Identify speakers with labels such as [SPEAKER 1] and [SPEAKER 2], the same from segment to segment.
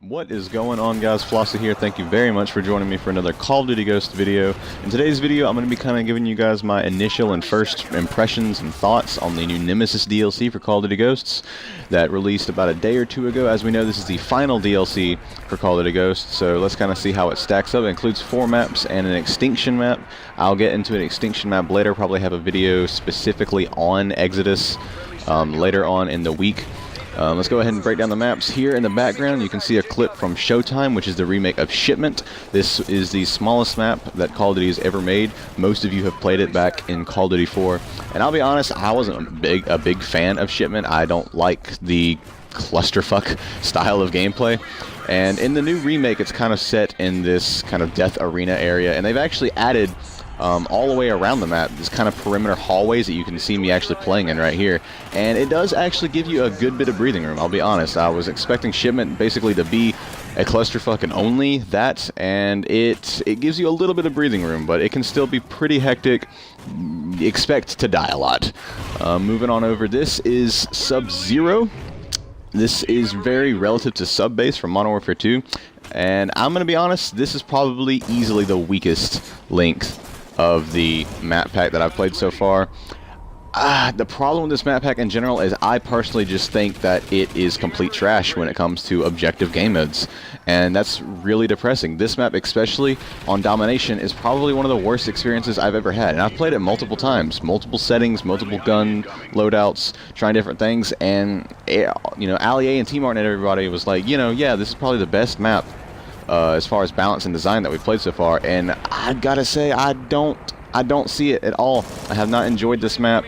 [SPEAKER 1] What is going on, guys? Flossie here. Thank you very much for joining me for another Call of Duty Ghost video. In today's video, I'm going to be kind of giving you guys my initial and first impressions and thoughts on the new Nemesis DLC for Call of Duty Ghosts that released about a day or two ago. As we know, this is the final DLC for Call of Duty Ghosts, so let's kind of see how it stacks up. It includes 4 maps and an extinction map. I'll get into an extinction map later, probably have a video specifically on Exodus later on in the week. Let's go ahead and break down the maps. Here in the background, you can see a clip from Showtime, which is the remake of Shipment. This is the smallest map that Call of Duty has ever made. Most of you have played it back in Call of Duty 4. And I'll be honest, I wasn't a big fan of Shipment. I don't like the clusterfuck style of gameplay. And in the new remake, it's kind of set in this kind of death arena area. And they've actually added all the way around the map, this kind of perimeter hallways that you can see me actually playing in right here. And it does actually give you a good bit of breathing room, I'll be honest. I was expecting Shipment basically to be a clusterfuck and only that, and it gives you a little bit of breathing room, but it can still be pretty hectic. Expect to die a lot. Moving on over, this is Sub-Zero. This is very relative to Sub-Base from Modern Warfare 2, and I'm going to be honest, this is probably easily the weakest length of the map pack that I've played so far. The problem with this map pack in general is I personally just think that it is complete trash when it comes to objective game modes, and that's really depressing. This map, especially on Domination, is probably one of the worst experiences I've ever had, and I've played it multiple times, multiple settings, multiple gun loadouts, trying different things, and you know, Ali A and T Martin and everybody was like, you know, yeah, this is probably the best map as far as balance and design that we've played so far, and I gotta say, I don't see it at all. I have not enjoyed this map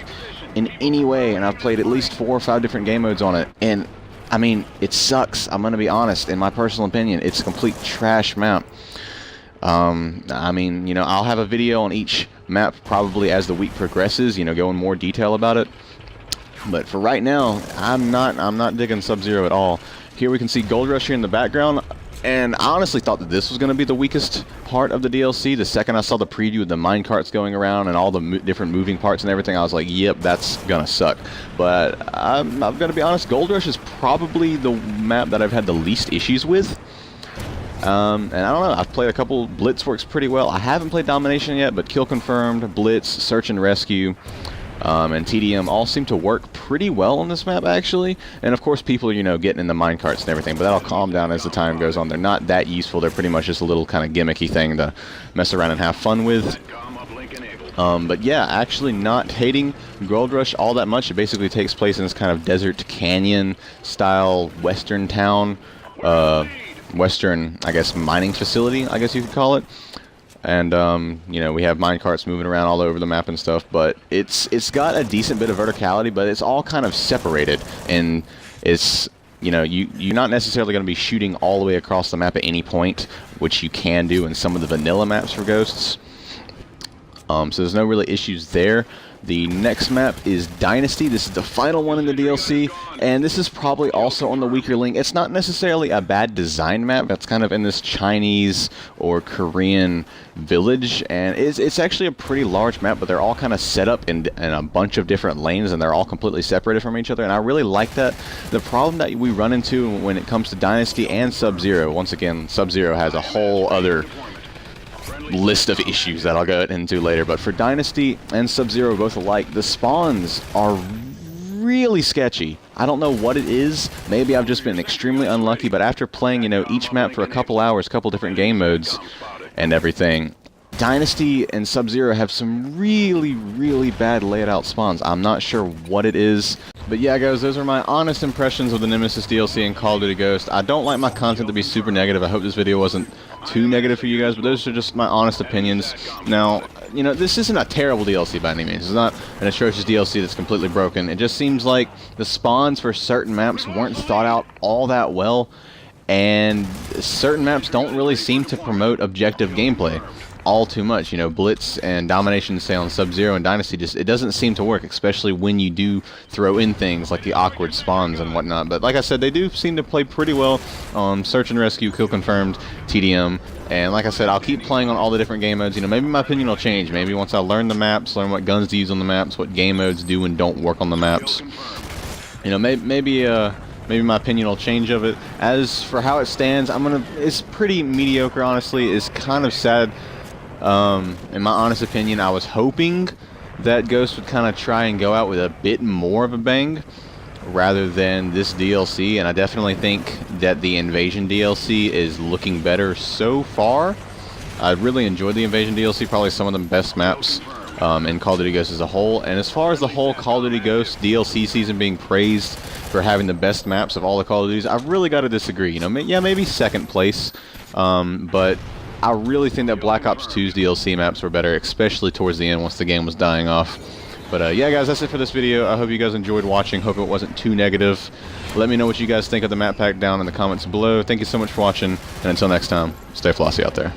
[SPEAKER 1] in any way, and I've played at least 4 or 5 different game modes on it, and I mean, it sucks. I'm gonna be honest, in my personal opinion, it's a complete trash map. I mean, you know, I'll have a video on each map probably as the week progresses, you know, go in more detail about it. But for right now, I'm not digging Sub-Zero at all. Here we can see Gold Rush here in the background. And I honestly thought that this was going to be the weakest part of the DLC. The second I saw the preview with the minecarts going around and all the different moving parts and everything, I was like, yep, that's going to suck. But I'm going to be honest, Gold Rush is probably the map that I've had the least issues with. And I don't know, I've played a couple. Blitz works pretty well. I haven't played Domination yet, but Kill Confirmed, Blitz, Search and Rescue, and TDM all seem to work pretty well on this map, actually. And of course, people are, you know, getting in the minecarts and everything, but that'll calm down as the time goes on. They're not that useful. They're pretty much just a little kind of gimmicky thing to mess around and have fun with. But yeah, actually not hating Gold Rush all that much. It basically takes place in this kind of desert canyon style western town, western, I guess, mining facility, I guess you could call it. And you know, we have minecarts moving around all over the map and stuff, but it's got a decent bit of verticality, but it's all kind of separated, and it's, you know, you're not necessarily going to be shooting all the way across the map at any point, which you can do in some of the vanilla maps for Ghosts. So there's no really issues there. The next map is Dynasty. This is the final one in the DLC, and this is probably also on the weaker link. It's not necessarily a bad design map. That's kind of in this Chinese or Korean village, and it's actually a pretty large map, but they're all kind of set up in a bunch of different lanes, and they're all completely separated from each other, and I really like that. The problem that we run into when it comes to Dynasty and Sub-Zero, once again, Sub-Zero has a whole other list of issues that I'll go into later, but for Dynasty and Sub-Zero both alike, the spawns are really sketchy. I don't know what it is. Maybe I've just been extremely unlucky, but after playing, you know, each map for a couple hours, couple different game modes and everything, Dynasty and Sub-Zero have some really bad laid out spawns. I'm not sure what it is. But yeah, guys, those are my honest impressions of the Nemesis DLC and Call of Duty Ghost. I don't like my content to be super negative. I hope this video wasn't too negative for you guys, but those are just my honest opinions. Now, you know, this isn't a terrible DLC by any means. It's not an atrocious DLC that's completely broken. It just seems like the spawns for certain maps weren't thought out all that well, and certain maps don't really seem to promote objective gameplay all too much. You know, Blitz and Domination, say on Sub-Zero and Dynasty, just it doesn't seem to work, especially when you do throw in things like the awkward spawns and whatnot. But like I said, they do seem to play pretty well on Search and Rescue, Kill Confirmed, TDM, and like I said, I'll keep playing on all the different game modes. You know, maybe my opinion will change. Maybe once I learn the maps, learn what guns to use on the maps, what game modes do and don't work on the maps. You know, maybe maybe my opinion will change of it. As for how it stands, it's pretty mediocre, honestly. It's kind of sad. In my honest opinion, I was hoping that Ghost would kind of try and go out with a bit more of a bang rather than this DLC, and I definitely think that the Invasion DLC is looking better so far. I really enjoyed the Invasion DLC, probably some of the best maps in Call of Duty Ghosts as a whole. And as far as the whole Call of Duty Ghosts DLC season being praised for having the best maps of all the Call of Duties, I've really got to disagree. You know, yeah, maybe second place, but I really think that Black Ops 2's DLC maps were better, especially towards the end once the game was dying off. But yeah, guys, that's it for this video. I hope you guys enjoyed watching. Hope it wasn't too negative. Let me know what you guys think of the map pack down in the comments below. Thank you so much for watching, and until next time, stay flossy out there.